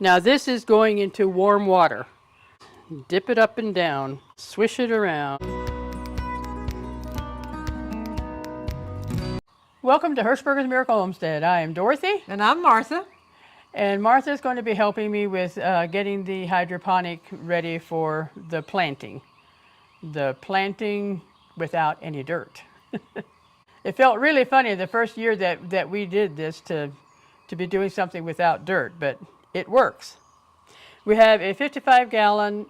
Now this is going into warm water. Dip it up and down, swish it around. Welcome to Hirschberger's Miracle Homestead. I am Dorothy. And I'm Martha. And Martha is going to be helping me with getting the hydroponic ready for the planting. The planting without any dirt. It felt really funny the first year that we did this to be doing something without dirt, but it works. We have a 55-gallon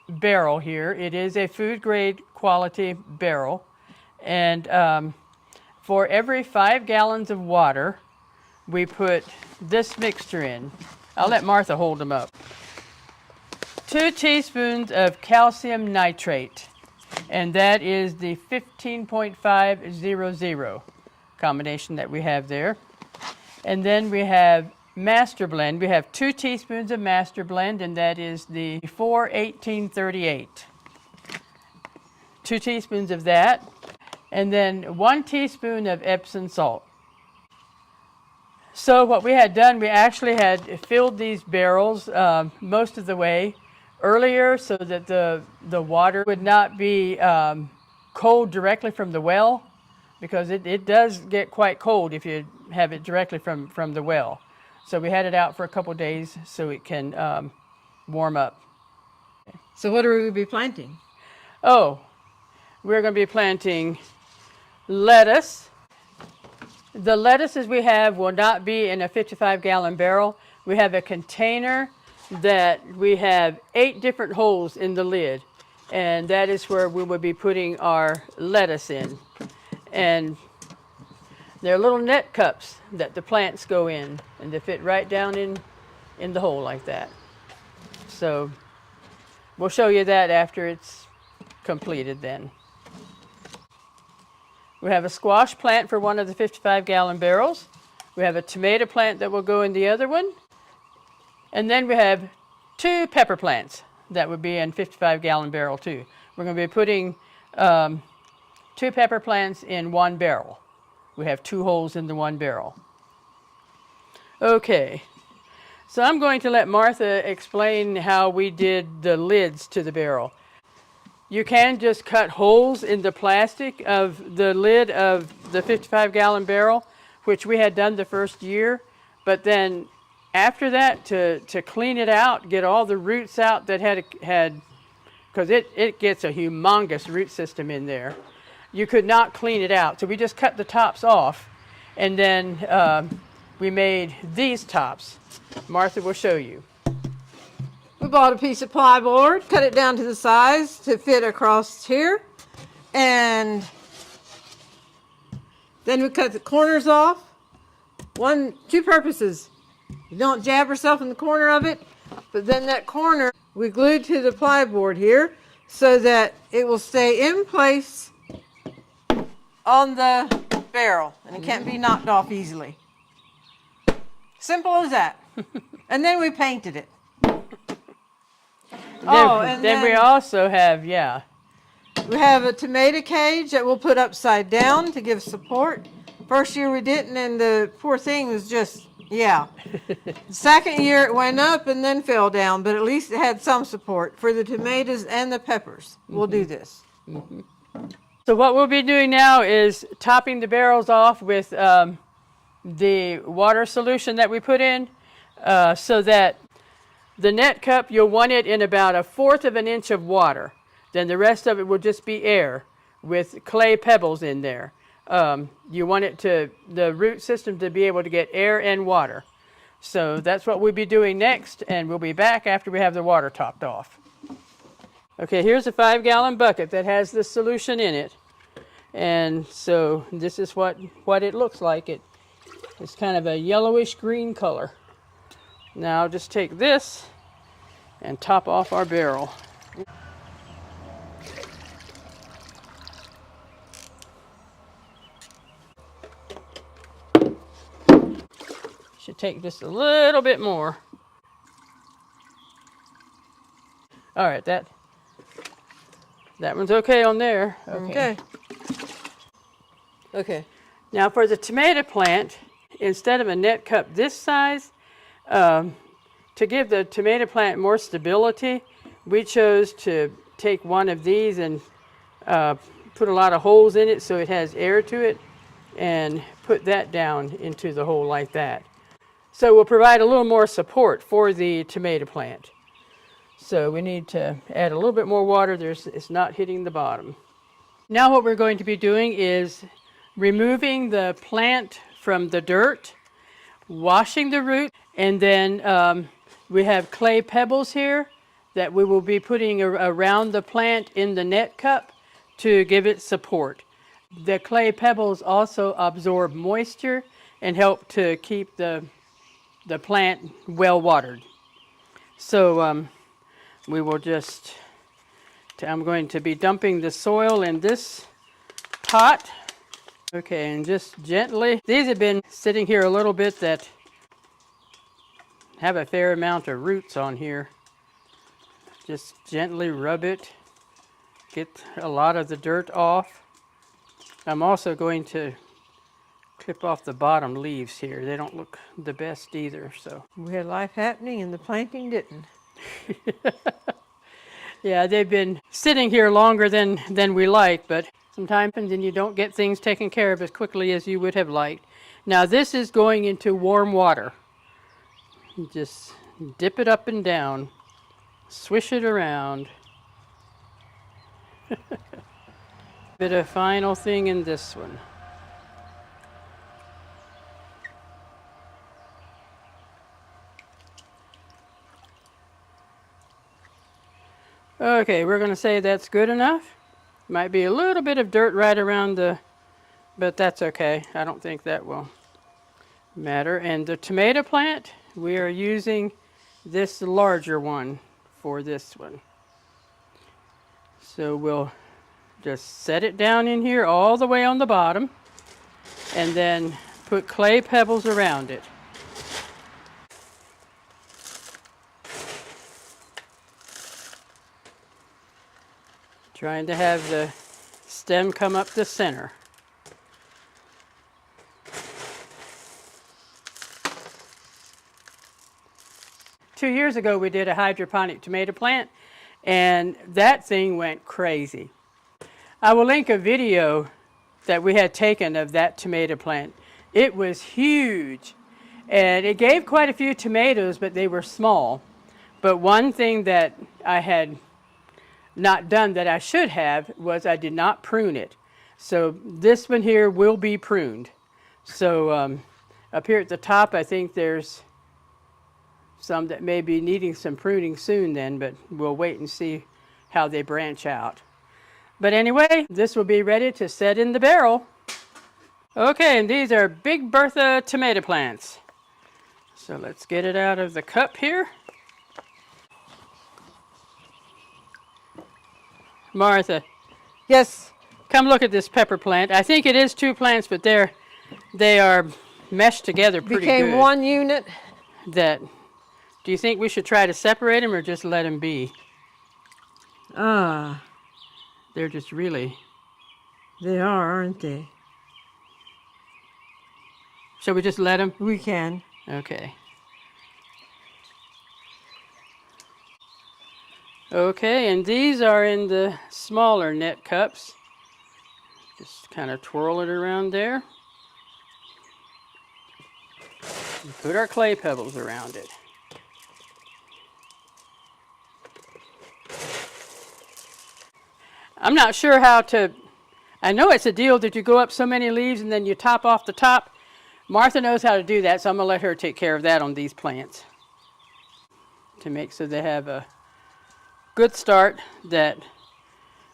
barrel here. It is a food grade quality barrel. And for every 5 gallons of water, we put this mixture in. I'll let Martha hold them up. 2 teaspoons of calcium nitrate, and that is the 15.500 combination that we have there. And then we have Master Blend. We have 2 teaspoons of Master Blend, and that is the 41838. 2 teaspoons of that, and then 1 teaspoon of Epsom salt. So what we had done, we actually had filled these barrels most of the way earlier so that the water would not be cold directly from the well, because it does get quite cold if you have it directly from the well. So we had it out for a couple days so it can warm up. So what are we be planting? Oh, we're going to be planting lettuce. The lettuces we have will not be in a 55-gallon barrel. We have a container that we have 8 different holes in the lid, and that is where we will be putting our lettuce in. And they're little net cups that the plants go in, and they fit right down in the hole like that. So we'll show you that after it's completed then. We have a squash plant for one of the 55-gallon barrels. We have a tomato plant that will go in the other one. And then we have 2 pepper plants that would be in 55-gallon barrel too. We're going to be putting 2 pepper plants in 1 barrel. We have 2 holes in the 1 barrel. Okay, so I'm going to let Martha explain how we did the lids to the barrel. You can just cut holes in the plastic of the lid of the 55-gallon barrel, which we had done the first year. But then after that, to clean it out, get all the roots out that had because it gets a humongous root system in there. You could not clean it out. So we just cut the tops off, and then we made these tops. Martha will show you. We bought a piece of plyboard, cut it down to the size to fit across here, and then we cut the corners off. 2 purposes. You don't jab yourself in the corner of it, but then that corner we glued to the plyboard here so that it will stay in place on the barrel, and it can't be knocked off easily. Simple as that. And then we painted it. Then we also have, we have a tomato cage that we'll put upside down to give support. First year we didn't, and the poor thing was just, Second year it went up and then fell down, but at least it had some support for the tomatoes and the peppers. We'll do this. So what we'll be doing now is topping the barrels off with the water solution that we put in, so that the net cup, you'll want it in about 1/4 of an inch of water. Then the rest of it will just be air with clay pebbles in there. You want the root system to be able to get air and water. So that's what we'll be doing next, and we'll be back after we have the water topped off. Okay, here's a 5-gallon bucket that has the solution in it. And so this is what it looks like. It's kind of a yellowish green color. Now I'll just take this and top off our barrel. Should take just a little bit more. All right, that one's okay on there. Okay. Now for the tomato plant, instead of a net cup this size, to give the tomato plant more stability, we chose to take one of these and put a lot of holes in it so it has air to it, and put that down into the hole like that. So we'll provide a little more support for the tomato plant. So we need to add a little bit more water. It's not hitting the bottom. Now what we're going to be doing is removing the plant from the dirt, washing the root, and then we have clay pebbles here that we will be putting around the plant in the net cup to give it support. The clay pebbles also absorb moisture and help to keep the plant well watered. So we will I'm going to be dumping the soil in this pot. Okay, and just gently, these have been sitting here a little bit that have a fair amount of roots on here. Just gently rub it, get a lot of the dirt off. I'm also going to clip off the bottom leaves here. They don't look the best either, so. We had life happening and the planting didn't. Yeah, they've been sitting here longer than we like, but sometimes then you don't get things taken care of as quickly as you would have liked. Now this is going into warm water. Just dip it up and down, swish it around. Bit of final thing in this one. Okay, we're going to say that's good enough. Might be a little bit of dirt right around but that's okay. I don't think that will matter. And the tomato plant, we are using this larger one for this one. So we'll just set it down in here all the way on the bottom and then put clay pebbles around it. Trying to have the stem come up the center. Two years ago we did a hydroponic tomato plant and that thing went crazy. I will link a video that we had taken of that tomato plant. It was huge and it gave quite a few tomatoes, but they were small. But one thing that I had not done that I should have was I did not prune it. So this one here will be pruned. So up here at the top I think there's some that may be needing some pruning soon then, but we'll wait and see how they branch out. But anyway, this will be ready to set in the barrel. Okay, and these are Big Bertha tomato plants. So let's get it out of the cup here. Martha. Yes. Come look at this pepper plant. I think it is two plants, but they are meshed together pretty good. Became one unit. Do you think we should try to separate them or just let them be? They're just really. They are, aren't they? Shall we just let them? We can. Okay. Okay, and these are in the smaller net cups. Just kind of twirl it around there. And put our clay pebbles around it. I'm not sure how to, I know it's a deal that you go up so many leaves and then you top off the top. Martha knows how to do that, so I'm going to let her take care of that on these plants. To make so they have a good start, that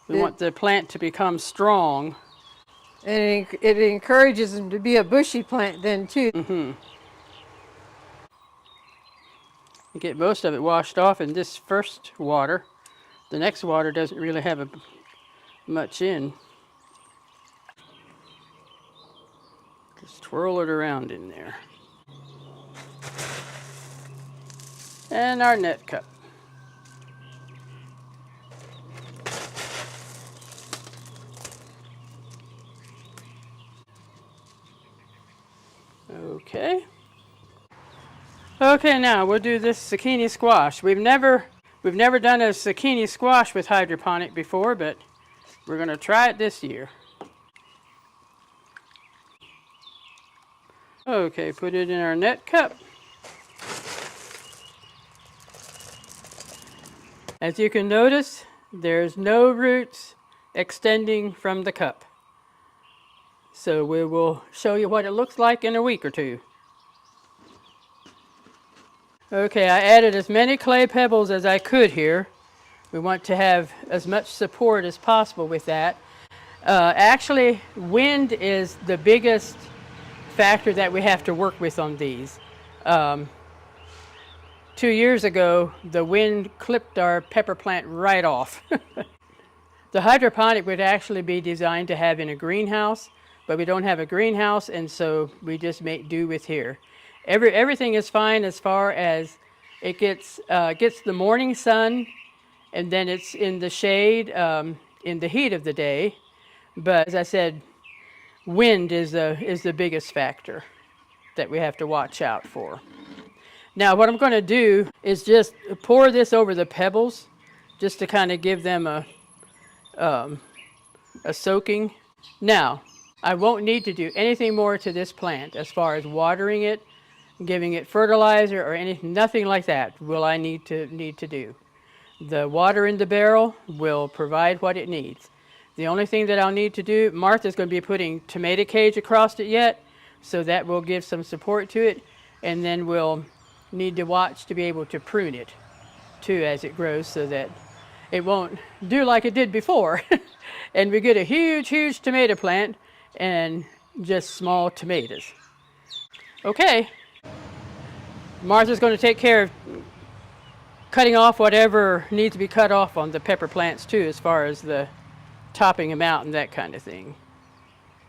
we want the plant to become strong. And it encourages them to be a bushy plant then too. Mm-hmm. Get most of it washed off in this first water. The next water doesn't really have much in. Just twirl it around in there. And our net cup. Okay. Okay, now we'll do this zucchini squash. We've never done a zucchini squash with hydroponic before, but we're going to try it this year. Okay, put it in our net cup. As you can notice, there's no roots extending from the cup. So we will show you what it looks like in a week or two. Okay, I added as many clay pebbles as I could here. We want to have as much support as possible with that. Actually, wind is the biggest factor that we have to work with on these. 2 years ago, the wind clipped our pepper plant right off. The hydroponic would actually be designed to have in a greenhouse, but we don't have a greenhouse, and so we just make do with here. Everything is fine as far as it gets the morning sun, and then it's in the shade in the heat of the day. But as I said, wind is the biggest factor that we have to watch out for. Now what I'm going to do is just pour this over the pebbles, just to kind of give them a soaking. Now, I won't need to do anything more to this plant as far as watering it, giving it fertilizer or anything, nothing like that will I need to do. The water in the barrel will provide what it needs. The only thing that I'll need to do, Martha's going to be putting tomato cage across it yet, so that will give some support to it, and then we'll need to watch to be able to prune it too as it grows, so that it won't do like it did before and we get a huge tomato plant and just small tomatoes. Okay, Martha's going to take care of cutting off whatever needs to be cut off on the pepper plants too, as far as the topping them out and that kind of thing.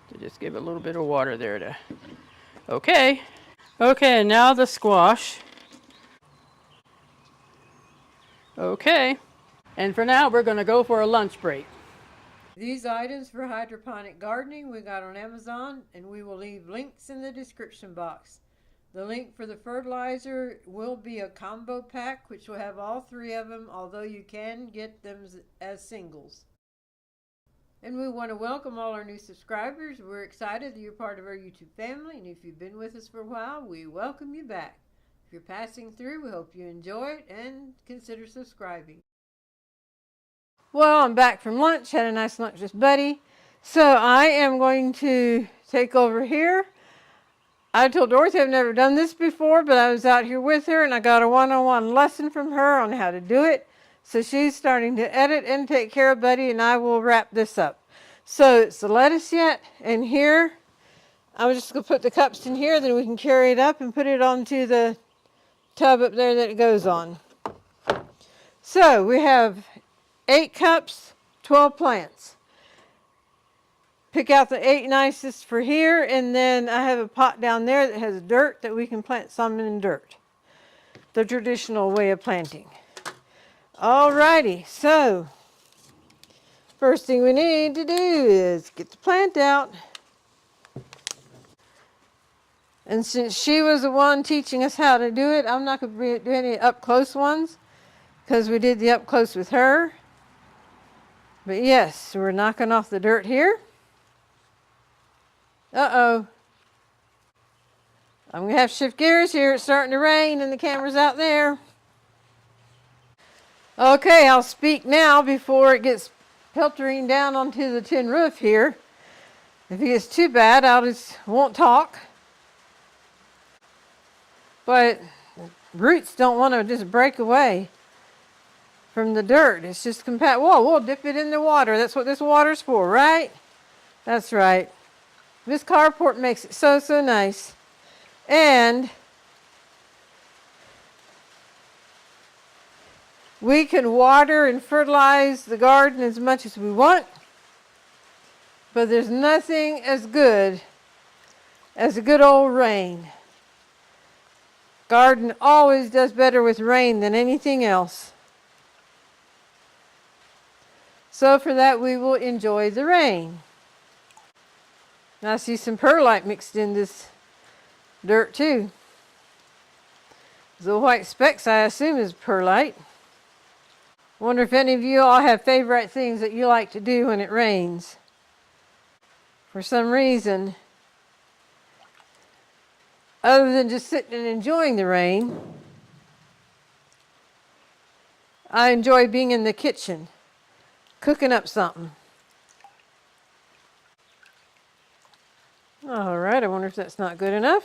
So just give it a little bit of water there to... Okay, and now the squash. Okay, and for now we're going to go for a lunch break. These items for hydroponic gardening we got on Amazon, and we will leave links in the description box. The link for the fertilizer will be a combo pack, which will have all three of them, although you can get them as singles. And we want to welcome all our new subscribers. We're excited that you're part of our YouTube family, and if you've been with us for a while, we welcome you back. If you're passing through, we hope you enjoy it and consider subscribing. Well, I'm back from lunch, had a nice lunch with Buddy. So I am going to take over here. I told Dorothy I've never done this before, but I was out here with her and I got a one-on-one lesson from her on how to do it. So she's starting to edit and take care of Buddy, and I will wrap this up. So it's the lettuce yet, and here, I'm just going to put the cups in here, then we can carry it up and put it onto the tub up there that it goes on. So we have 8 cups, 12 plants. Pick out the 8 nicest for here, and then I have a pot down there that has dirt that we can plant some in dirt. The traditional way of planting. Alrighty, so first thing we need to do is get the plant out. And since she was the one teaching us how to do it, I'm not going to do any up close ones because we did the up close with her. But yes, we're knocking off the dirt here. Uh-oh. I'm going to have to shift gears here. It's starting to rain and the camera's out there. Okay, I'll speak now before it gets peltering down onto the tin roof here. If it gets too bad, I just won't talk. But roots don't want to just break away from the dirt. It's just compact. Whoa, we'll dip it in the water. That's what this water's for, right? That's right. This carport makes it so nice. And we can water and fertilize the garden as much as we want, but there's nothing as good as a good old rain. Garden always does better with rain than anything else. So for that, we will enjoy the rain. Now I see some perlite mixed in this dirt too. The white specks, I assume, is perlite. Wonder if any of you all have favorite things that you like to do when it rains. For some reason, other than just sitting and enjoying the rain, I enjoy being in the kitchen, cooking up something. All right, I wonder if that's not good enough.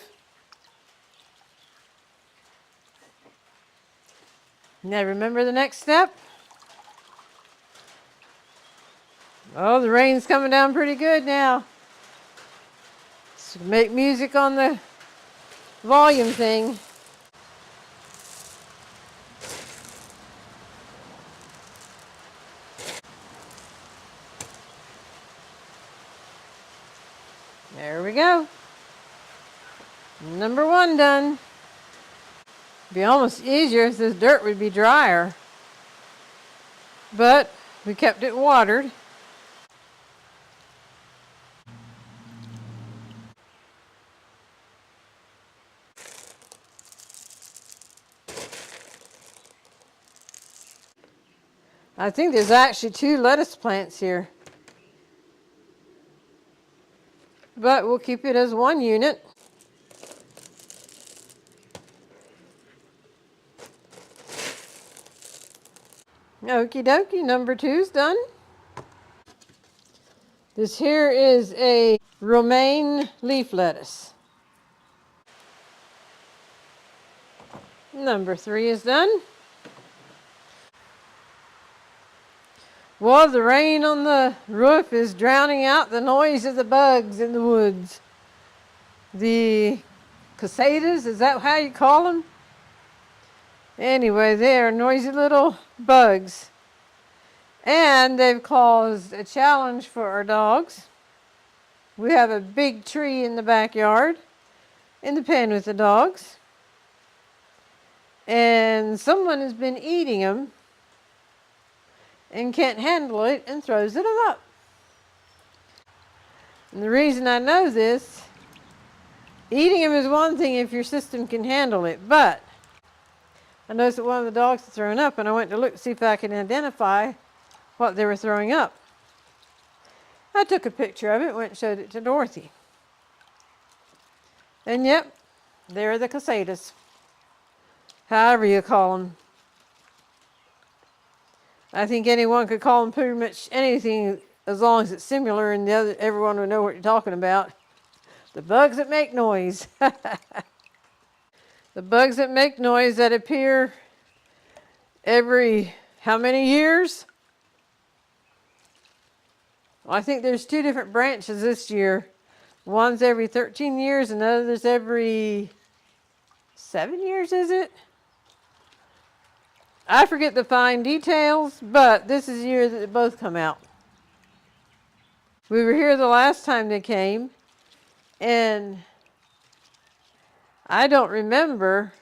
Now remember the next step? Oh, the rain's coming down pretty good now. So make music on the volume thing. There we go. Number 1 done. It'd be almost easier if this dirt would be drier. But we kept it watered. I think there's actually 2 lettuce plants here. But we'll keep it as 1 unit. Okie dokie, number 2's done. This here is a romaine leaf lettuce. Number 3 is done. Well, the rain on the roof is drowning out the noise of the bugs in the woods. The cicadas, is that how you call them? Anyway, they are noisy little bugs. And they've caused a challenge for our dogs. We have a big tree in the backyard, in the pen with the dogs. And someone has been eating them and can't handle it and throws it up. And the reason I know this, eating them is one thing if your system can handle it, but I noticed that one of the dogs had thrown up, and I went to look to see if I could identify what they were throwing up. I took a picture of it, went and showed it to Dorothy. And yep, there are the cicadas. However you call them. I think anyone could call them pretty much anything as long as it's similar and everyone would know what you're talking about. The bugs that make noise. The bugs that make noise that appear every how many years? Well, I think there's 2 different branches this year. One's every 13 years and the other's every 7 years, is it? I forget the fine details, but this is the year that they both come out. We were here the last time they came, and I don't remember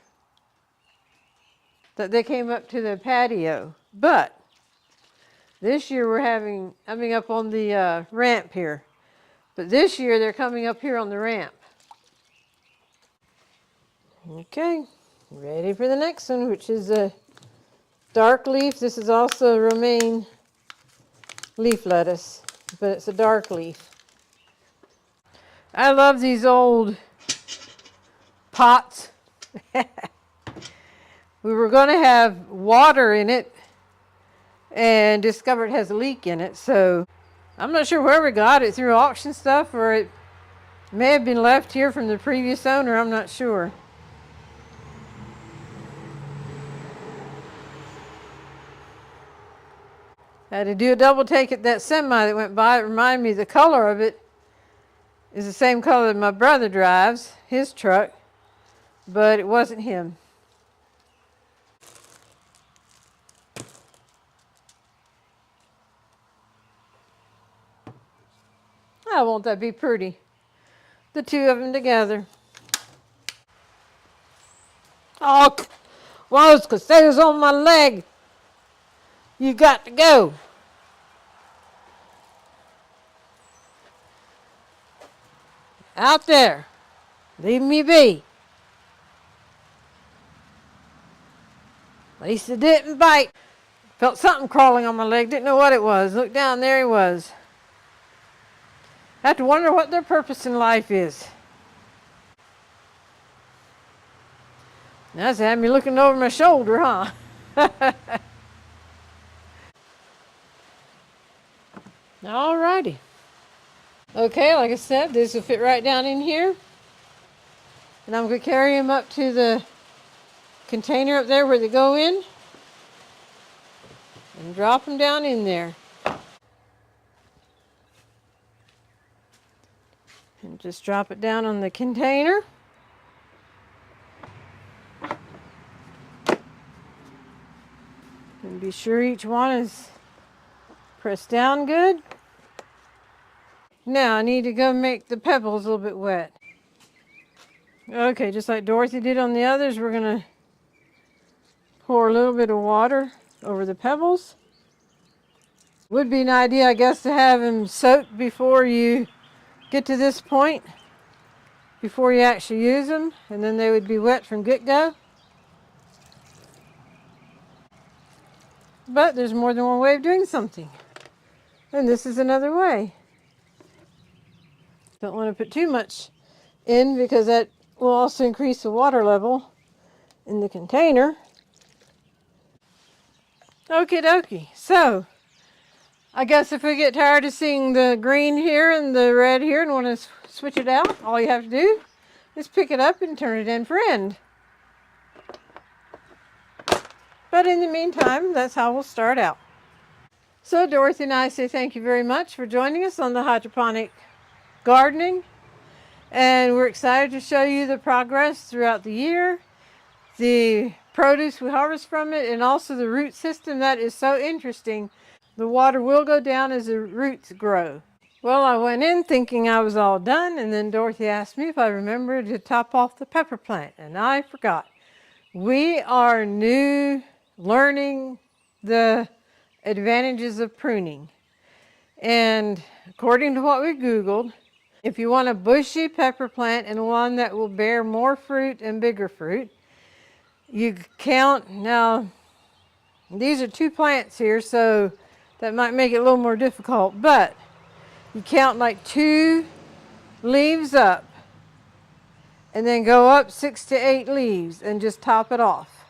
that they came up to the patio, but this year we're coming up on the ramp here. But this year they're coming up here on the ramp. Okay, ready for the next one, which is a dark leaf. This is also romaine leaf lettuce, but it's a dark leaf. I love these old pots. We were going to have water in it and discovered it has a leak in it, so I'm not sure where we got it, through auction stuff, or it may have been left here from the previous owner. I'm not sure. I had to do a double take at that semi that went by. It reminded me the color of it is the same color that my brother drives, his truck, but it wasn't him. Oh, won't that be pretty? The 2 of them together. Oh, well, those cicadas on my leg. You got to go. Out there. Leave me be. At least it didn't bite. Felt something crawling on my leg. Didn't know what it was. Looked down, there he was. I have to wonder what their purpose in life is. That's had me looking over my shoulder, huh? Alrighty. Okay, like I said, this will fit right down in here. And I'm going to carry them up to the container up there where they go in. And drop them down in there. And just drop it down on the container. And be sure each one is pressed down good. Now I need to go make the pebbles a little bit wet. Okay, just like Dorothy did on the others, we're going to pour a little bit of water over the pebbles. Would be an idea, I guess, to have them soaked before you get to this point, before you actually use them, and then they would be wet from get-go. But there's more than one way of doing something, and this is another way. Don't want to put too much in because that will also increase the water level in the container. Okie dokie. So, I guess if we get tired of seeing the green here and the red here and want to switch it out, all you have to do is pick it up and turn it in for end. But in the meantime, that's how we'll start out. So Dorothy and I say thank you very much for joining us on the hydroponic gardening. And we're excited to show you the progress throughout the year, the produce we harvest from it, and also the root system. That is so interesting. The water will go down as the roots grow. Well, I went in thinking I was all done, and then Dorothy asked me if I remembered to top off the pepper plant, and I forgot. We are new, learning the advantages of pruning. And according to what we Googled, if you want a bushy pepper plant and one that will bear more fruit and bigger fruit, you count, now these are 2 plants here, so that might make it a little more difficult, but you count like 2 leaves up and then go up 6 to 8 leaves and just top it off.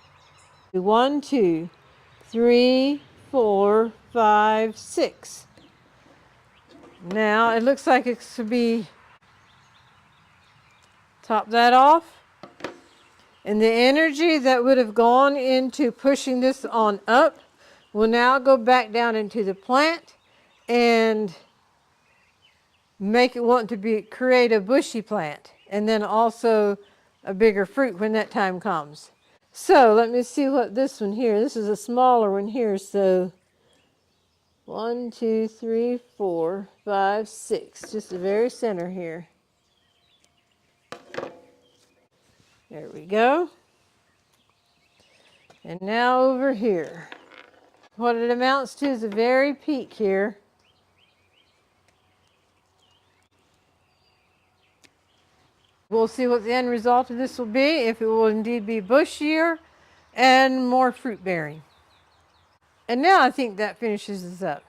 1, 2, 3, 4, 5, 6. Now it looks like it should be, top that off, and the energy that would have gone into pushing this on up will now go back down into the plant and make it want to create a bushy plant, and then also a bigger fruit when that time comes. So let me see what this one here, this is a smaller one here, so 1, 2, 3, 4, 5, 6, just the very center here. There we go. And now over here. What it amounts to is the very peak here. We'll see what the end result of this will be, if it will indeed be bushier and more fruit bearing. And now I think that finishes us up.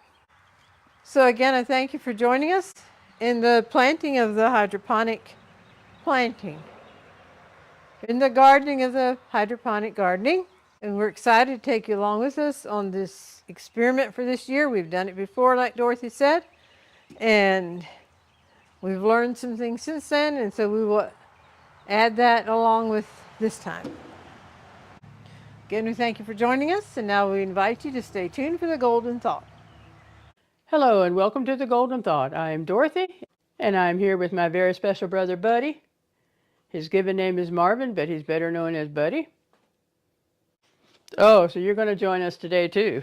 So again, I thank you for joining us in the planting of the hydroponic planting, in the gardening of the hydroponic gardening. And we're excited to take you along with us on this experiment for this year. We've done it before, like Dorothy said, and we've learned some things since then, and so we will add that along with this time. Again, we thank you for joining us, and now we invite you to stay tuned for the Golden Thought. Hello and welcome to the Golden Thought. I am Dorothy, and I'm here with my very special brother, Buddy. His given name is Marvin, but he's better known as Buddy. Oh, so you're going to join us today too.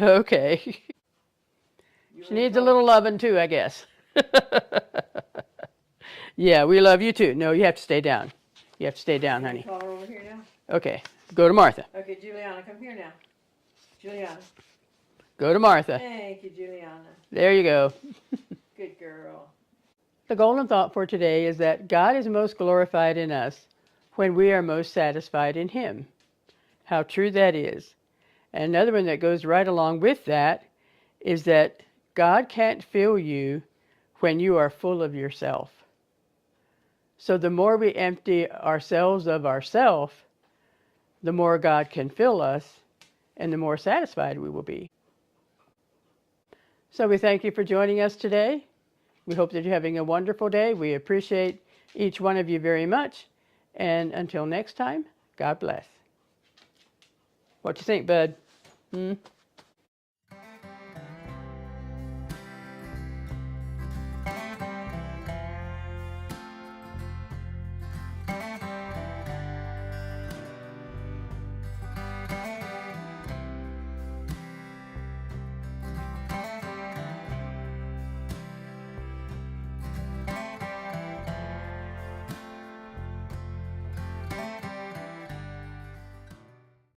Okay. She needs a little loving too, I guess. Yeah, we love you too. No, you have to stay down. You have to stay down, honey. Call her over here now. Okay, go to Martha. Okay, Juliana, come here now. Juliana. Go to Martha. Thank you, Juliana. There you go. Good girl. The golden thought for today is that God is most glorified in us when we are most satisfied in Him. how true that is. And another one that goes right along with that is that God can't fill you when you are full of yourself. So the more we empty ourselves of ourself, the more God can fill us and the more satisfied we will be. So we thank you for joining us today. We hope that you're having a wonderful day. We appreciate each one of you very much. And until next time, God bless. What you think, bud?